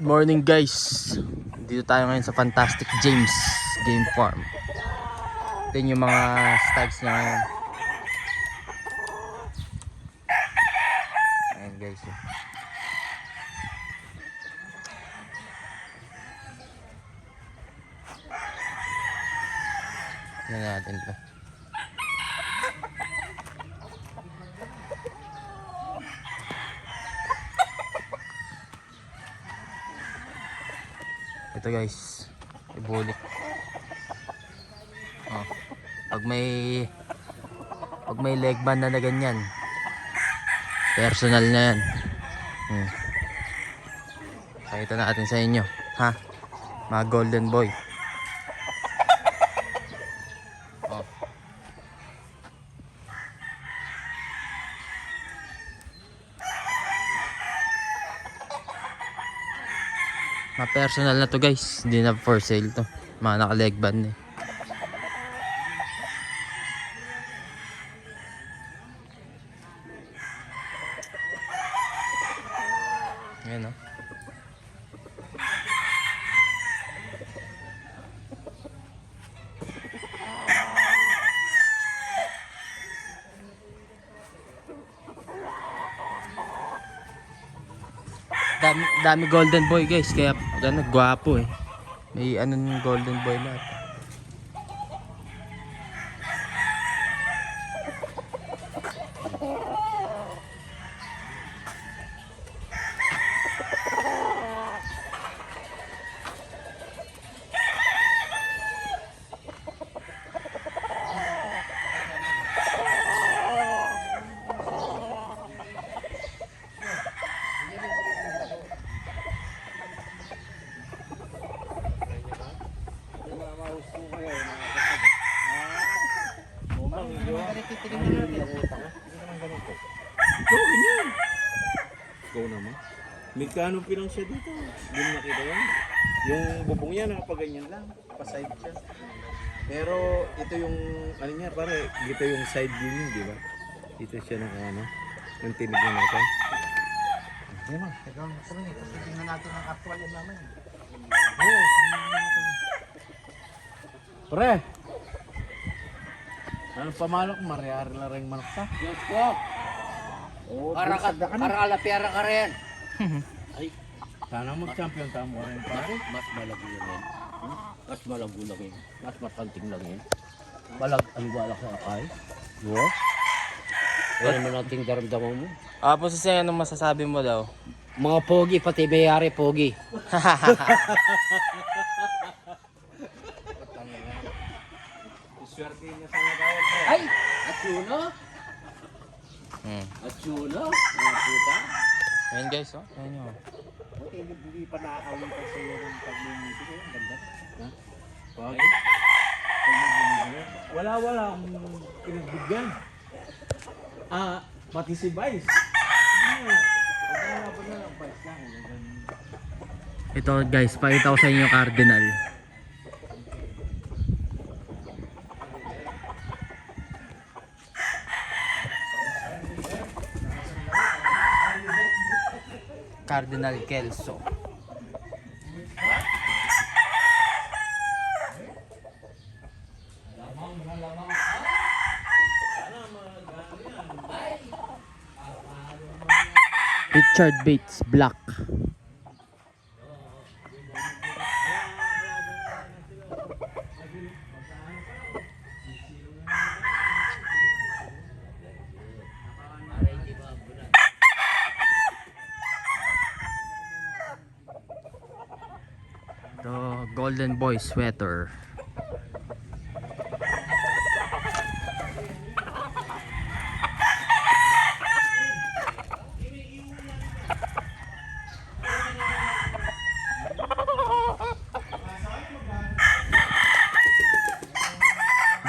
Good morning guys. Dito tayo ngayon sa Fantastic James Game Farm. Ito yung mga stags niya ngayon. Ayan guys. Tingnan natin ito. Ito guys, ibulik. Oh, pag may leg band na ganyan, personal na yan. Pakita natin sa inyo, ha? Mga golden boy. Oh. Mga personal na to guys, hindi na for sale to. Mga naka-leg band eh. Ayan o. Dami golden boy guys, kaya gano'n gwapo eh. May ano ng golden boy lahat. Ikaw naman. Magkano pinang siya dito? Hindi mo nakita yan. Yung bubong niya nakapaganyan lang. Pa-side siya. Pero ito yung ano niya pare, dito yung side view niya, di ba? Dito siya ng ano, yung tinignan natin. Hindi mo, ikaw ang gusto rin. Kasi tingnan natin ang actual yan naman. Oo, pre! Ano pamalok? Mariari na rin manok sa? Yes po. Oo, Karalapiara ka rin. Ay, sana mag-champion tamo rin pare. mas malago lang yan. Mas malago lang yan. Mas matanting lang yan. Balag, ang balak sa akay. Wow. Ano naman nating daramdaman mo? Po si anong masasabi mo daw? Mga pogi, pati bayari pogi. Swerte niya sa mga tawag pre. Ay! Atsuno? Hmm. Atsuno? Mga puta? Ayan guys, oh. Ayan nyo. Hindi pa nakakawitan sa iyo ng pag-music. Ang ganda. Bakit? Wala akong pinagbigyan. Pati si Vice. Ito guys, pakita ko sa inyo yung cardinal. Cardinal Kelso. Richard Bates Black. The Golden Boy sweater.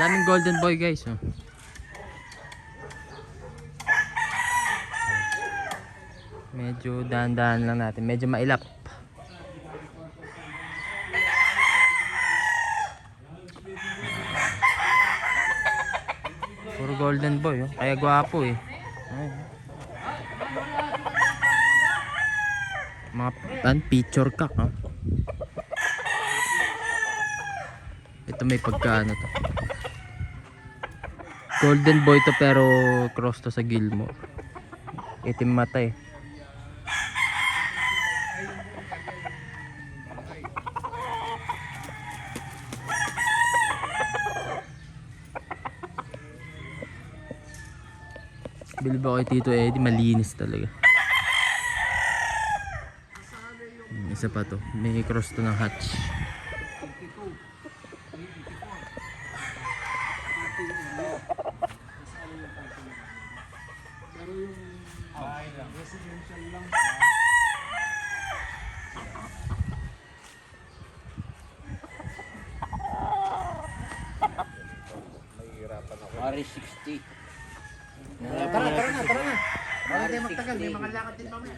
Daming Golden Boy guys, oh. Medyo dahan-dahan lang natin, medyo mailap. Puro golden boy, oh. Kaya gwapo eh. Ayun. Mga picture cock, ha? Ito may pagkaano to. Golden boy to pero cross to sa Gilmore. Itim mata eh. Bilib ako kay Tito Eddie, malinis talaga. Isa pa to, may cross to ng hatch. Pare 60. Tara na. Wala tayo magtagal, may mga lakad din mamaya.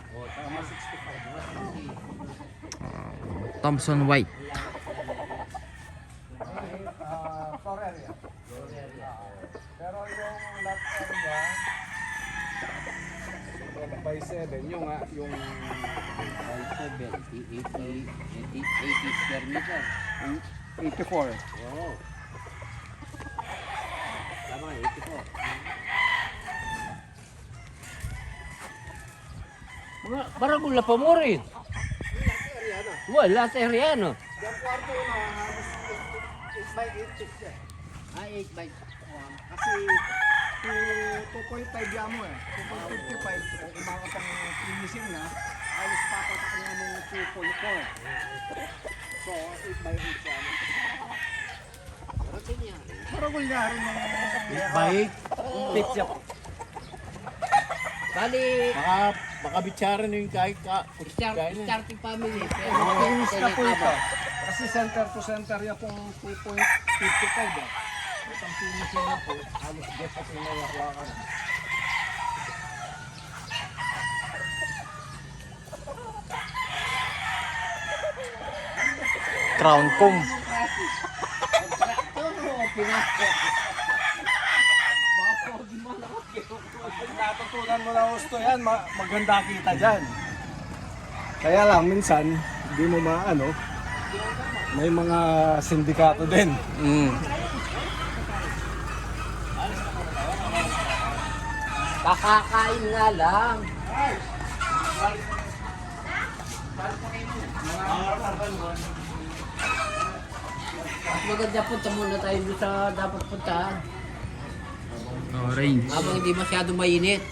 Thompson White. Floor area. Pero yung lot area, by 7, yung By 7, 80 square meter. 84. Oo. Tama, 84. Mga barangula pa mo rin. Wala sa area, no? Yung kwarto na halos 8 by 8 chicks eh. 8 by Kasi 2.5 yan mo eh. 2.55, umaka pang finishing na, halos papatak niya mo 2.4. So, 8 by 8 yan. Pero gulya rin mga... Bike. Pizza. Bali, Baka bitsaran yung kahit starting family. Finish na po ito. Kasi center to center yan pong 2.55 eh. Itong finishing na po, halos get kasi nawakuha ka na. Crown comb. Natutunan mo na gusto yan, maganda kita dyan. Kaya lang, minsan, hindi mo maano, may mga sindikato din. Kakakain nga lang. Mas maganda punta muna tayo doon sa dapat puntahan. Orange. Habang hindi masyado mainit.